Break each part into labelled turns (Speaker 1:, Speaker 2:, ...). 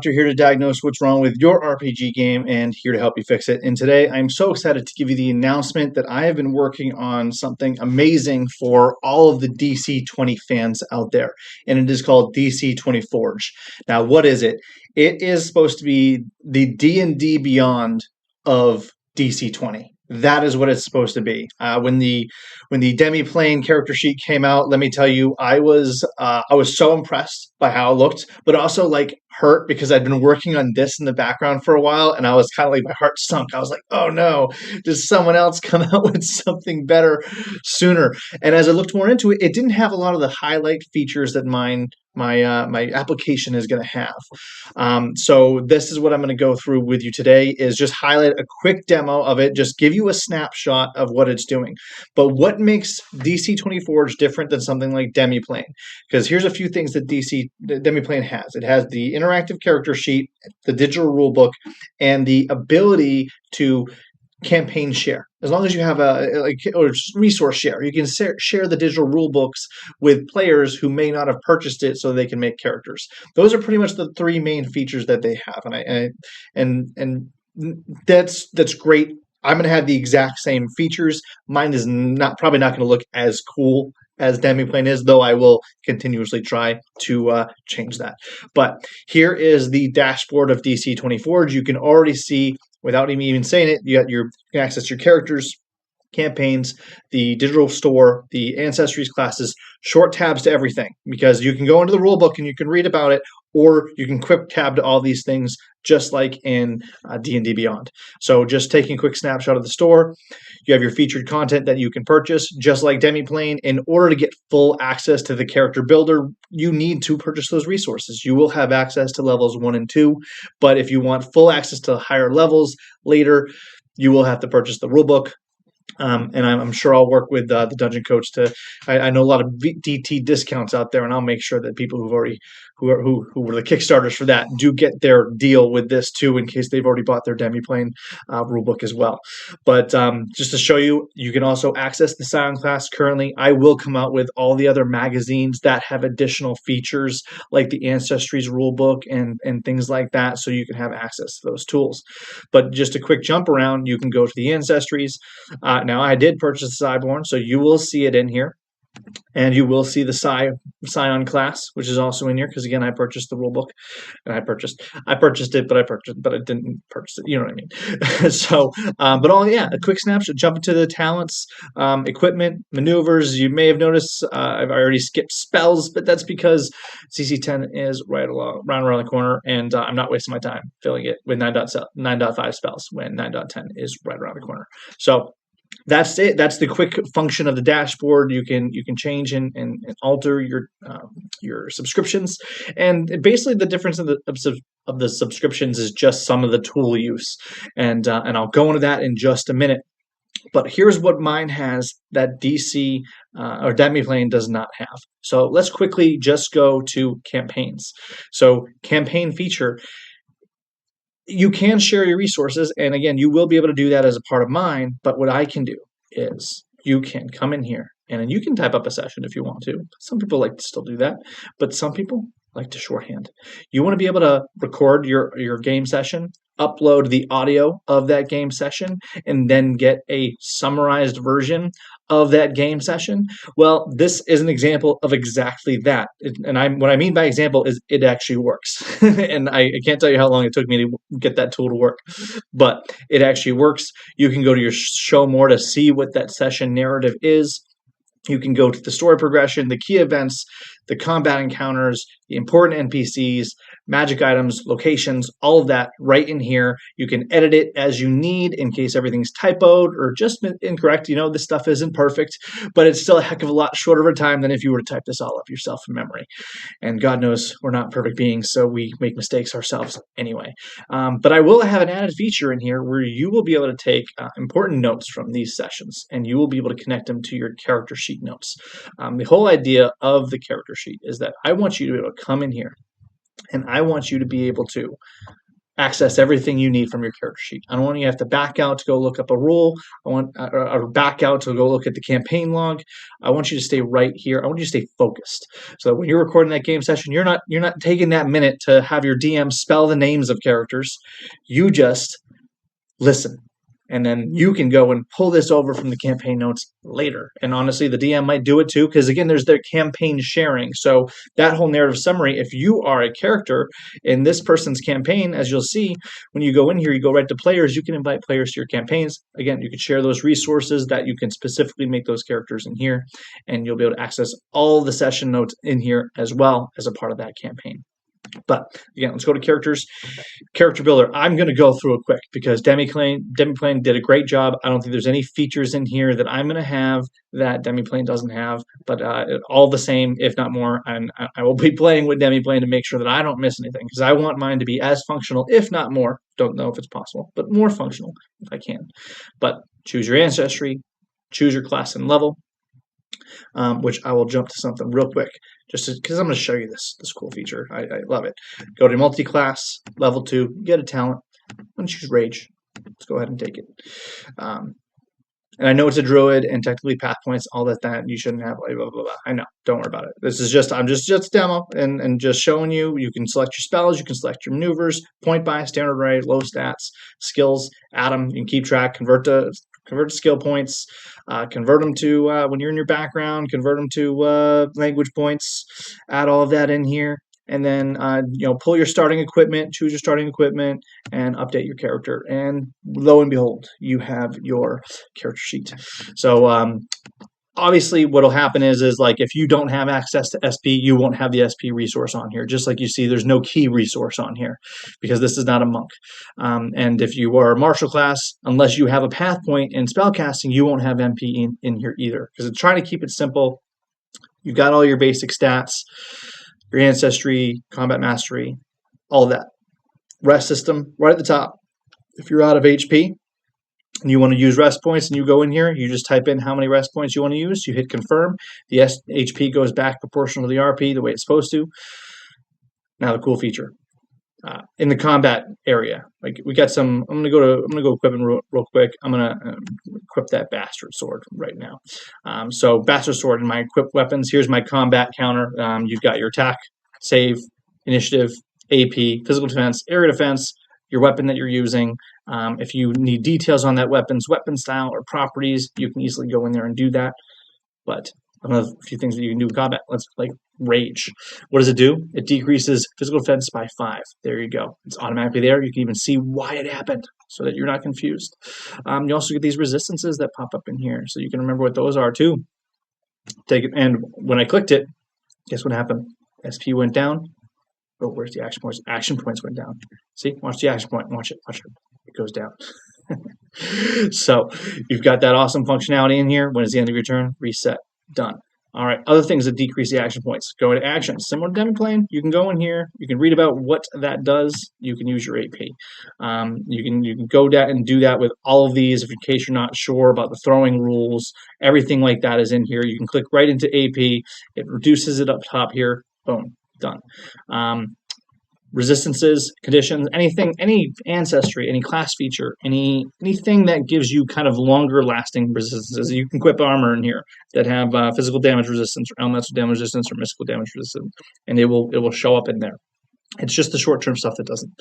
Speaker 1: doctor here to diagnose what's wrong with your RPG game and here to help you fix it. And today I'm so excited to give you the announcement that I have been working on something amazing for all of the DC20 fans out there, and it is called DC20 Forge. Now, what is it? It is supposed to be the D&D Beyond of DC20. That is what it's supposed to be. When the Demiplane character sheet came out, let me tell you, I was so impressed by how it looked, but also like hurt because I'd been working on this in the background for a while, and I was kind of like my heart sunk. I was like, oh no, does someone else come out with something better sooner? And as I looked more into it, it didn't have a lot of the highlight features that my application is going to have. So this is what I'm going to go through with you today is just highlight a quick demo of it, just give you a snapshot of what it's doing. But what makes DC20 Forge different than something like Demiplane? Because here's a few things that Demiplane has. It has the interactive character sheet, the digital rulebook, and the ability to campaign share. As long as you have or resource share, you can share the digital rule books with players who may not have purchased it, so they can make characters. Those are pretty much the three main features that they have, and that's great. I'm going to have the exact same features. Mine is probably not going to look as cool as Demiplane is, though I will continuously try to change that. But here is the dashboard of DC20 Forge. You can already see, without even saying it, you can access your characters, campaigns, the digital store, the ancestries classes, short tabs to everything, because you can go into the rulebook and you can read about it, or you can quick tab to all these things just like in D&D Beyond. So just taking a quick snapshot of the store, you have your featured content that you can purchase, just like Demiplane. In order to get full access to the character builder, you need to purchase those resources. You will have access to levels 1 and 2, but if you want full access to higher levels later, you will have to purchase the rulebook. And I'm sure I'll work with the dungeon coach I know a lot of DT discounts out there, and I'll make sure that people who were the Kickstarters for that do get their deal with this too, in case they've already bought their Demiplane rulebook as well. But just to show you, you can also access the Scion class currently. I will come out with all the other magazines that have additional features like the Ancestries rulebook and things like that, so you can have access to those tools. But just a quick jump around, you can go to the Ancestries. Now, I did purchase the Cyborn, so you will see it in here. And you will see the Scion class, which is also in here, because again, I purchased the rulebook, and I purchased it, but I didn't purchase it. You know what I mean? So, a quick snapshot. Jump into the talents, equipment, maneuvers. You may have noticed I've already skipped spells, but that's because CC10 is right around the corner, and I'm not wasting my time filling it with 9.5 spells when 9.10 is right around the corner. So that's it. That's the quick function of the dashboard. You can change and alter your subscriptions, and basically the difference of the subscriptions is just some of the tool use, and I'll go into that in just a minute. But here's what mine has that DC or Demiplane does not have. So let's quickly just go to campaigns. So campaign feature. You can share your resources, and again, you will be able to do that as a part of mine, but what I can do is you can come in here, and you can type up a session if you want to. Some people like to still do that, but some people like to shorthand. You want to be able to record your game session, upload the audio of that game session, and then get a summarized version of that game session. Well, this is an example of exactly that. What I mean by example is it actually works. And I can't tell you how long it took me to get that tool to work, but it actually works. You can go to your show more to see what that session narrative is. You can go to the story progression, the key events, the combat encounters, the important NPCs, magic items, locations, all of that right in here. You can edit it as you need in case everything's typoed or just incorrect. You know, this stuff isn't perfect, but it's still a heck of a lot shorter of a time than if you were to type this all up yourself in memory. And God knows we're not perfect beings, so we make mistakes ourselves anyway. But I will have an added feature in here where you will be able to take important notes from these sessions, and you will be able to connect them to your character sheet notes. The whole idea of the character sheet is that I want you to be able to come in here, and I want you to be able to access everything you need from your character sheet. I don't want you to have to back out to go look up a rule. I want or back out to go look at the campaign log. I want you to stay right here. I want you to stay focused. So that when you're recording that game session, you're not taking that minute to have your DM spell the names of characters. You just listen. And then you can go and pull this over from the campaign notes later. And honestly, the DM might do it too, because again, there's their campaign sharing. So that whole narrative summary, if you are a character in this person's campaign, as you'll see, when you go in here, you go right to players, you can invite players to your campaigns. Again, you can share those resources that you can specifically make those characters in here, and you'll be able to access all the session notes in here as well as a part of that campaign. But again, let's go to characters. Character builder. I'm going to go through it quick because Demiplane did a great job. I don't think there's any features in here that I'm going to have that Demiplane doesn't have, but all the same, if not more. And I will be playing with Demiplane to make sure that I don't miss anything because I want mine to be as functional, if not more. Don't know if it's possible, but more functional if I can. But choose your ancestry, choose your class and level. Which I will jump to something real quick, just because I'm going to show you this cool feature. I love it. Go to multi-class, level 2, get a talent. I'm going to choose Rage. Let's go ahead and take it. And I know it's a druid and technically path points, all that you shouldn't have, blah, blah, blah, blah. I know. Don't worry about it. This is just, I'm just demo and just showing you. You can select your spells, you can select your maneuvers, point buy, standard array, low stats, skills, add them, you can keep track, convert to skill points, convert them to, when you're in your background, convert them to language points, add all of that in here. And then, pull your starting equipment, choose your starting equipment, and update your character. And lo and behold, you have your character sheet. So obviously what will happen is like if you don't have access to SP, you won't have the SP resource on here. Just like you see, there's no key resource on here because this is not a monk. And if you are a martial class, unless you have a path point in spellcasting, you won't have MP in here either because it's trying to keep it simple. You've got all your basic stats, your ancestry, combat mastery, all of that. Rest system right at the top. If you're out of HP and you want to use rest points and you go in here, you just type in how many rest points you want to use. You hit confirm. The HP goes back proportional to the RP the way it's supposed to. Now the cool feature. In the combat area, like we got some. I'm gonna go equipping real quick. I'm gonna equip that bastard sword right now. So bastard sword in my equipped weapons. Here's my combat counter. You've got your attack, save, initiative, AP, physical defense, area defense, your weapon that you're using. If you need details on that weapon's weapon style or properties, you can easily go in there and do that. But another few things that you can do in combat. Let's like Rage. What does it do? It decreases physical defense by 5. There you go. It's automatically there. You can even see why it happened so that you're not confused. You also get these resistances that pop up in here, so you can remember what those are too. Take it, and when I clicked it, guess what happened? SP went down. Oh, where's the action points? Action points went down. See? Watch the action point. Watch it. Watch it. It goes down. So you've got that awesome functionality in here. When is the end of your turn? Reset. Done. All right, other things that decrease the action points. Go into actions. Similar to Demiplane, you can go in here. You can read about what that does. You can use your AP. You can go down and do that with all of these. If in case you're not sure about the throwing rules, everything like that is in here. You can click right into AP. It reduces it up top here. Boom, done. Resistances, conditions, anything, any ancestry, any class feature, anything that gives you kind of longer lasting resistances. You can equip armor in here that have physical damage resistance, or elemental damage resistance, or mystical damage resistance, and it will show up in there. It's just the short-term stuff that doesn't.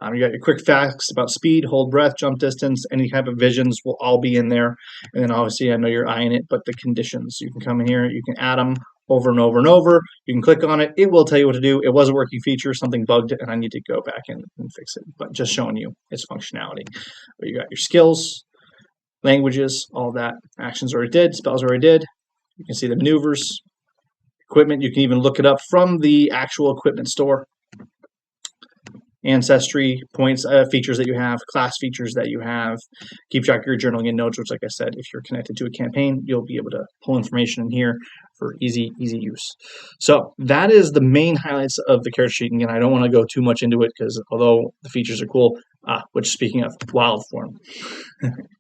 Speaker 1: You got your quick facts about speed, hold breath, jump distance, any type of visions will all be in there. And then obviously I know you're eyeing it, but the conditions, you can come in here, you can add them over and over and over. You can click on it. It will tell you what to do. It was a working feature. Something bugged it, and I need to go back and fix it. But just showing you its functionality. But you got your skills, languages, all that. Actions already did. Spells already did. You can see the maneuvers, equipment. You can even look it up from the actual equipment store. Ancestry, points, features that you have, class features that you have. Keep track of your journaling and notes, which, like I said, if you're connected to a campaign, you'll be able to pull information in here for easy use. So that is the main highlights of the character sheet. Again, I don't want to go too much into it because although the features are cool, which speaking of wild form,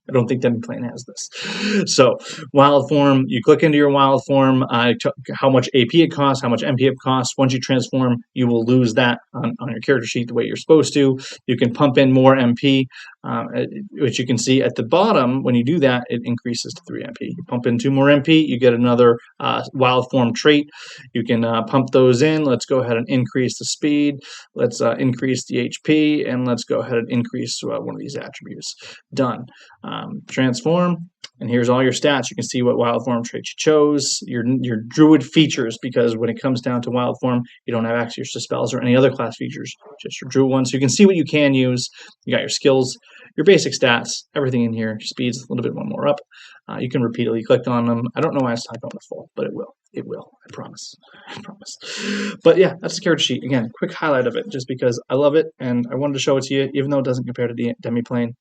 Speaker 1: I don't think Demiplane has this. So wild form, you click into your wild form, how much AP it costs, how much MP it costs. Once you transform, you will lose that on your character sheet the way you're supposed to. You can pump in more MP, which you can see at the bottom. When you do that, it increases to 3 MP. You pump in 2 more MP, you get another wild form trait. You can pump those in. Let's go ahead and increase the speed. Let's increase the HP, and let's go ahead and increase one of these attributes. Done. Transform, and here's all your stats. You can see what wild form traits you chose, your druid features, because when it comes down to wild form, you don't have access to spells or any other class features, just your druid ones. So you can see what you can use. You got your skills, your basic stats, everything in here. Your speed's a little bit more up. You can repeatedly click on them. I don't know why it's not going to full, but it will. It will. I promise. I promise. But yeah, that's the character sheet. Again, quick highlight of it, just because I love it and I wanted to show it to you, even though it doesn't compare to the Demiplane.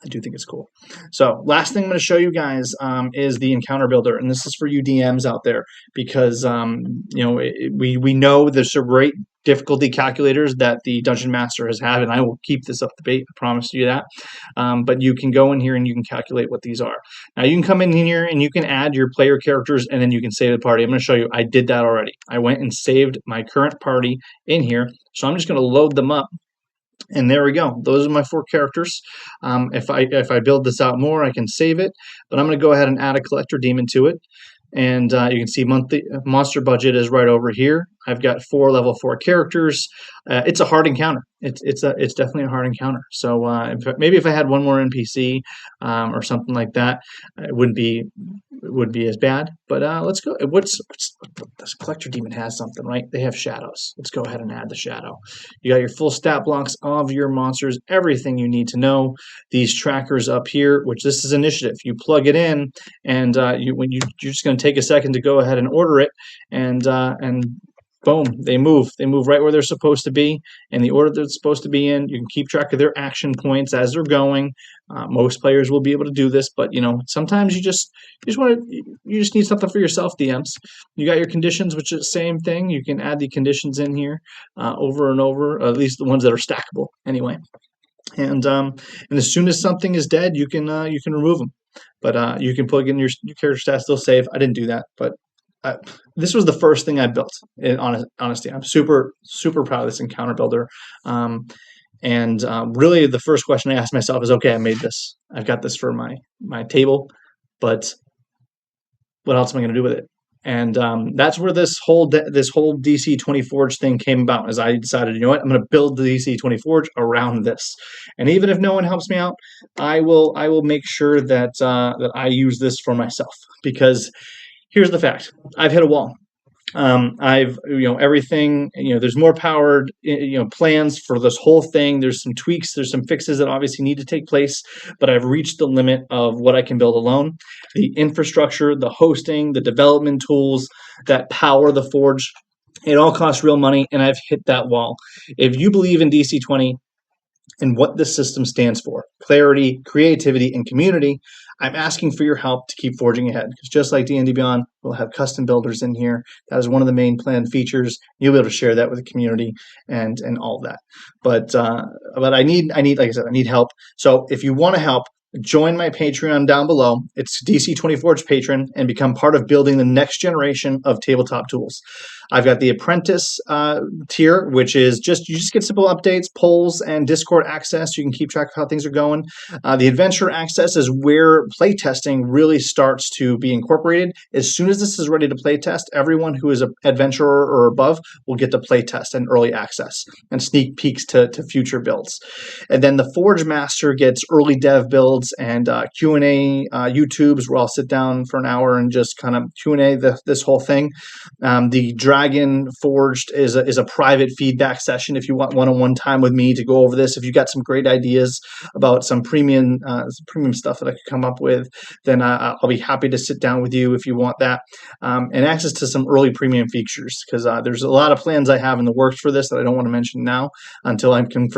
Speaker 1: I do think it's cool. So last thing I'm going to show you guys is the encounter builder, and this is for you DMs out there, because we know there's some great difficulty calculators that the Dungeon Master has had, and I will keep this up to date. I promise you that. But you can go in here and you can calculate what these are. Now you can come in here and you can add your player characters, and then you can save the party. I'm going to show you. I did that already. I went and saved my current party in here, so I'm just going to load them up. And there we go. Those are my 4 characters. If I build this out more, I can save it. But I'm going to go ahead and add a collector demon to it. And you can see monthly monster budget is right over here. I've got 4 level 4 characters. It's a hard encounter. It's definitely a hard encounter. So maybe if I had one more NPC or something like that, it wouldn't be as bad. But let's go. This collector demon has something, right? They have shadows. Let's go ahead and add the shadow. You got your full stat blocks of your monsters, everything you need to know. These trackers up here, which this is initiative. You plug it in, and you're just going to take a second to go ahead and order it, and boom, they move. They move right where they're supposed to be, in the order they're supposed to be in. You can keep track of their action points as they're going. Most players will be able to do this, but sometimes you just need something for yourself, DMs. You got your conditions, which is the same thing. You can add the conditions in here over and over, at least the ones that are stackable anyway. And as soon as something is dead, you can remove them. But you can plug in your character stats, they'll save. I didn't do that, but this was the first thing I built. In honesty, I'm super proud of this encounter builder. Really, the first question I asked myself is, okay, I made this. I've got this for my table, but what else am I going to do with it? And that's where this whole DC20 Forge thing came about. As I decided, you know what, I'm going to build the DC20 Forge around this. And even if no one helps me out, I will make sure that that I use this for myself, because here's the fact: I've hit a wall. I've everything. There's more powered plans for this whole thing. There's some tweaks. There's some fixes that obviously need to take place, but I've reached the limit of what I can build alone. The infrastructure, the hosting, the development tools that power the Forge, it all costs real money, and I've hit that wall. If you believe in DC20 and what this system stands for, clarity, creativity, and community, I'm asking for your help to keep forging ahead. Because just like D&D Beyond, we'll have custom builders in here. That is one of the main planned features. You'll be able to share that with the community and all of that. But I need, like I said, I need help. So if you want to help, join my Patreon down below. It's DC20 Forge Patron, and become part of building the next generation of tabletop tools. I've got the Apprentice tier, which is you just get simple updates, polls, and Discord access. You can keep track of how things are going. The Adventure access is where playtesting really starts to be incorporated. As soon as this is ready to playtest, everyone who is an adventurer or above will get to playtest and early access and sneak peeks to future builds. And then the Forge Master gets early dev builds and Q&A YouTubes, where I'll sit down for an hour and just kind of Q&A this whole thing. The Dragon Forged is a private feedback session if you want one-on-one time with me to go over this. If you've got some great ideas about some premium stuff that I could come up with, then I'll be happy to sit down with you if you want that. And access to some early premium features, because there's a lot of plans I have in the works for this that I don't want to mention now until I can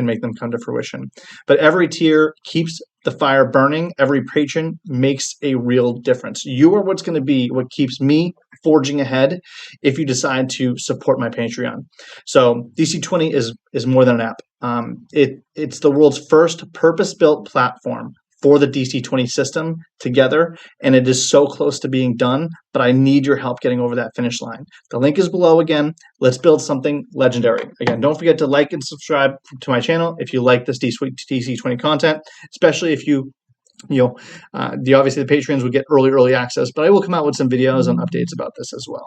Speaker 1: make them come to fruition. But every tier keeps the fire burning. Every patron makes a real difference. You are what's going to be what keeps me forging ahead if you decide to support my Patreon. So DC20 is more than an app. It's the world's first purpose-built platform for the DC20 system together, and it is so close to being done, but I need your help getting over that finish line. The link is below again. Let's build something legendary. Again, don't forget to like and subscribe to my channel if you like this DC20 content, especially if you obviously the Patreons would get early access, but I will come out with some videos and updates about this as well.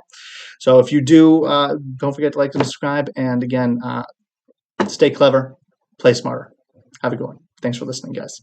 Speaker 1: So if you do, don't forget to like and subscribe. And again, stay clever, play smarter. Have a good one. Thanks for listening, guys.